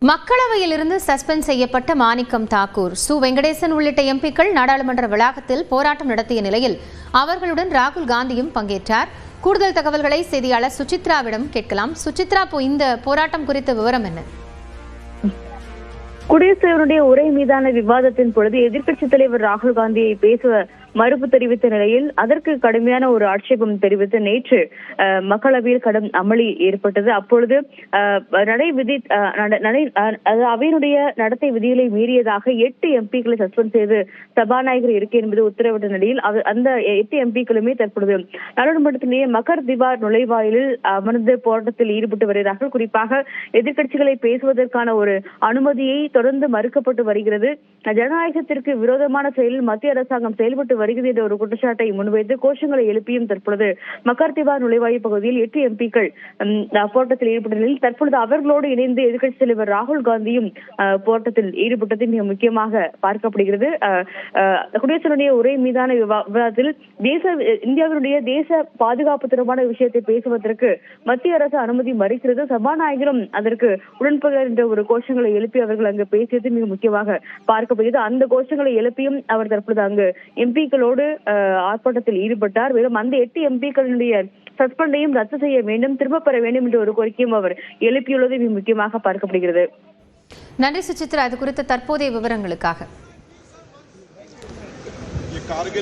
மக்களவையிலிருந்து suspend செய்யப்பட்ட மாணிக்கம் தாக்கூர், சு வெங்கடேசன் உள்ளிட்ட எம்பிக்கள் நாடாளுமன்ற வளாகத்தில் போராட்டம் நடத்திய நிலையில் அவர்களுடன் ராகுல் காந்தியும் பங்கேற்றார். கூடுதல் தகவல்களை செய்தியாளர் சுசித்ராவிடம் கேட்கலாம். சுசித்ரா, இந்த போராட்டம் குறித்த விவரம் என்ன? குடியரசுத் தலைவருடைய உரை மீதான விவாதத்தின் பொழுது எதிர்க்கட்சித் தலைவர் ராகுல் காந்தியை பேச மறுப்பு தெரிவித்த நிலையில் அதற்கு கடுமையான ஒரு ஆட்சேபம் தெரிவித்து நேற்று மக்களவையில் கடும் அமளி ஏற்பட்டது. அப்பொழுது அவையினுடைய நடத்தை விதிகளை மீறியதாக 8 எம்பிக்களை சஸ்பெண்ட் செய்து சபாநாயகர் இருக்கை என்பது உத்தரவிட்ட நிலையில் அந்த 8 எம்பிக்களுமே தற்பொழுது நாடாளுமன்றத்திலேயே மகர் திவார் நுழைவாயிலில் அமர்ந்து போராட்டத்தில் ஈடுபட்டு வருகிறார்கள். குறிப்பாக எதிர்க்கட்சிகளை பேசுவதற்கான ஒரு அனுமதியை தொடர்ந்து மறுக்கப்பட்டு வருகிறது. ஜனநாயகத்திற்கு விரோதமான செயலில் மத்திய அரசாங்கம் செயல்பட்டு வருகிறது என்ற ஒரு குற்றச்சாட்டை முன்வைத்து கோஷங்களை எழுப்பியும் தற்பொழுது மக்கர் திவார் நுழைவாயு பகுதியில் 8 எம்பிக்கள் போராட்டத்தில் ஈடுபட்ட நிலையில் தற்பொழுது அவர்களோடு இணைந்து எதிர்க்கட்சித் தலைவர் ராகுல் காந்தியும் போராட்டத்தில் ஈடுபட்டது மிக முக்கியமாக பார்க்கப்படுகிறது. குடியரசுடைய உரை மீதான விவாதத்தில் இந்தியாவினுடைய தேச பாதுகாப்பு தொடர்பான விஷயத்தை பேசுவதற்கு மத்திய அரசு அனுமதி மறுக்கிறது. சபாநாயகரும் அதற்கு உடன்படுகிறார் என்ற ஒரு கோஷங்களை எழுப்பி அவர்கள் அங்கு பேசியது மிக முக்கியமாக பார்க்கப்படுகிறது. அந்த கோஷங்களை எழுப்பியும் அவர் தற்பொழுது அங்கு எம்பிக்களோடு ஆர்ப்பாட்டத்தில் ஈடுபட்டார். மேலும் அந்த 8 எம்பிக்களுடைய சஸ்பெண்டையும் ரத்து செய்ய வேண்டும், திரும்ப பெற வேண்டும் என்ற ஒரு கோரிக்கையும் அவர் எழுப்பியுள்ளது மிக முக்கியமாக பார்க்கப்படுகிறது. நன்றி சுசித்ரா, அது குறித்த தற்போதைய விவரங்களுக்காக.